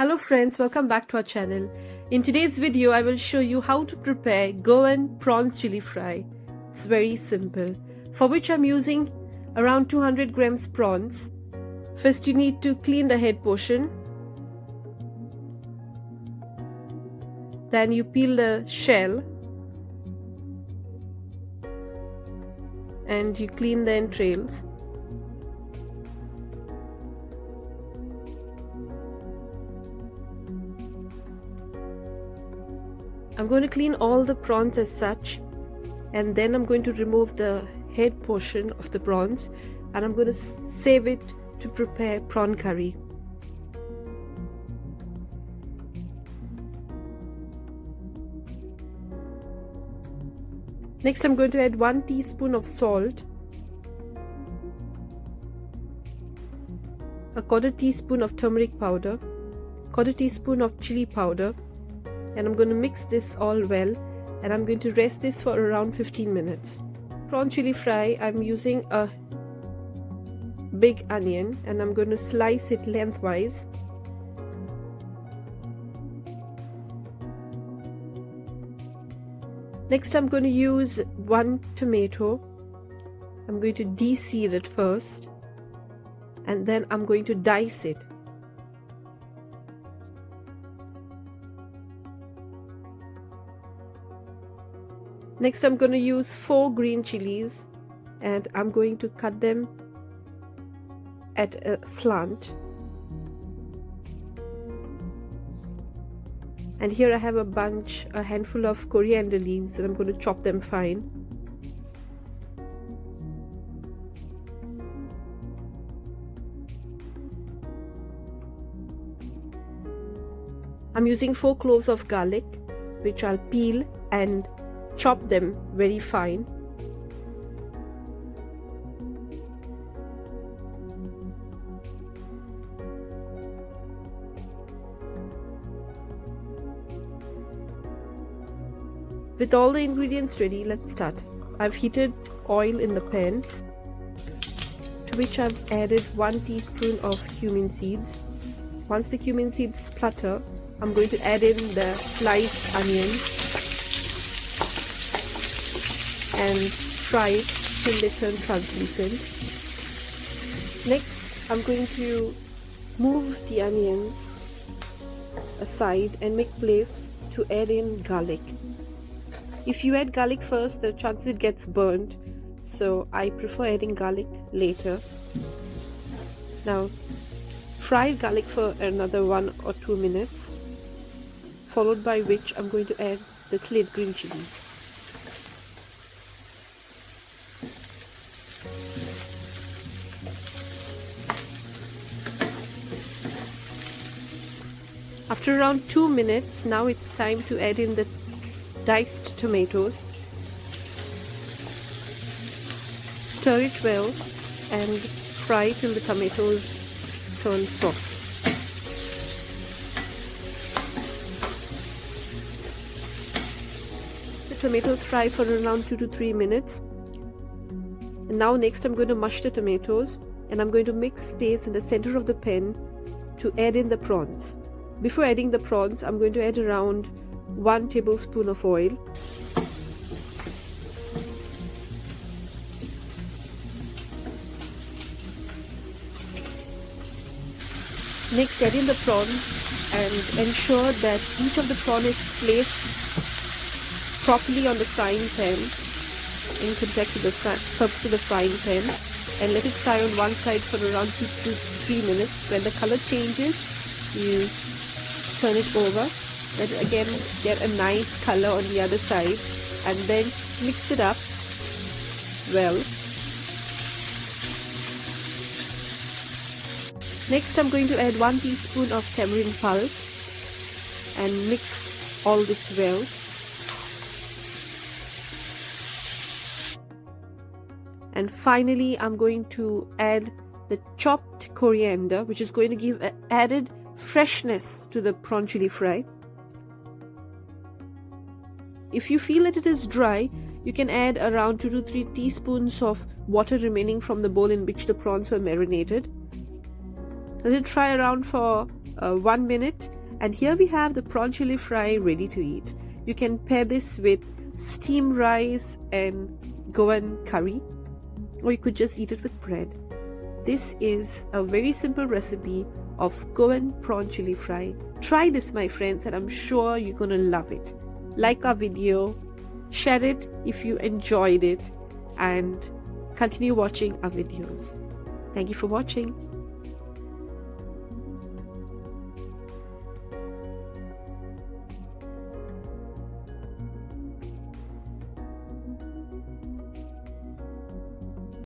Hello friends, welcome back to our channel. In today's video, I will show you how to prepare Goan prawns chili fry. It's very simple, for which I'm using around 200 grams prawns. First you need to clean the head portion. Then you peel the shell. And you clean the entrails. I'm going to clean all the prawns as such, and then I'm going to remove the head portion of the prawns and I'm going to save it to prepare prawn curry. Next I'm going to add 1 teaspoon of salt, a 1/4 teaspoon of turmeric powder, 1/4 teaspoon of chili powder, and I'm going to mix this all well, and I'm going to rest this for around 15 minutes. Prawn chili fry, I'm using a big onion and I'm going to slice it lengthwise. Next I'm going to use 1 tomato. I'm going to de-seed it first and then I'm going to dice it. Next I'm going to use 4 green chilies and I'm going to cut them at a slant. And here I have a handful of coriander leaves and I'm going to chop them fine. I'm using 4 cloves of garlic, which I'll peel and chop them very fine. With all the ingredients ready, let's start. I've heated oil in the pan, to which I've added 1 teaspoon of cumin seeds. Once the cumin seeds splutter, I'm going to add in the sliced onions and fry it till they turn translucent. Next, I'm going to move the onions aside and make place to add in garlic. If you add garlic first, the chances it gets burnt, so I prefer adding garlic later. Now, fry garlic for another 1 or 2 minutes, followed by which I'm going to add the slate green chilies. After around 2 minutes, now it's time to add in the diced tomatoes. Stir it well and fry till the tomatoes turn soft. The tomatoes fry for around 2 to 3 minutes. And now next I'm going to mush the tomatoes and I'm going to make space in the center of the pan to add in the prawns. Before adding the prawns, I'm going to add around 1 tablespoon of oil. Next, add in the prawns and ensure that each of the prawn is placed properly on the frying pan in contact with the surface of the frying pan, and let it fry on one side for around 2 to 3 minutes. When the color changes, you turn it over. Let it again get a nice color on the other side and then mix it up well. Next I'm going to add 1 teaspoon of tamarind pulp and mix all this well. And finally I'm going to add the chopped coriander, which is going to give an added freshness to the prawn chili fry. If you feel that it is dry, you can add around 2 to 3 teaspoons of water remaining from the bowl in which the prawns were marinated. Let it fry around for 1 minute, and here we have the prawn chili fry ready to eat. You can pair this with steamed rice and Goan curry, or you could just eat it with bread. This is a very simple recipe of Goan prawn chili fry. Try this, my friends, and I'm sure you're gonna love it. Like our video, share it if you enjoyed it, and continue watching our videos. Thank you for watching.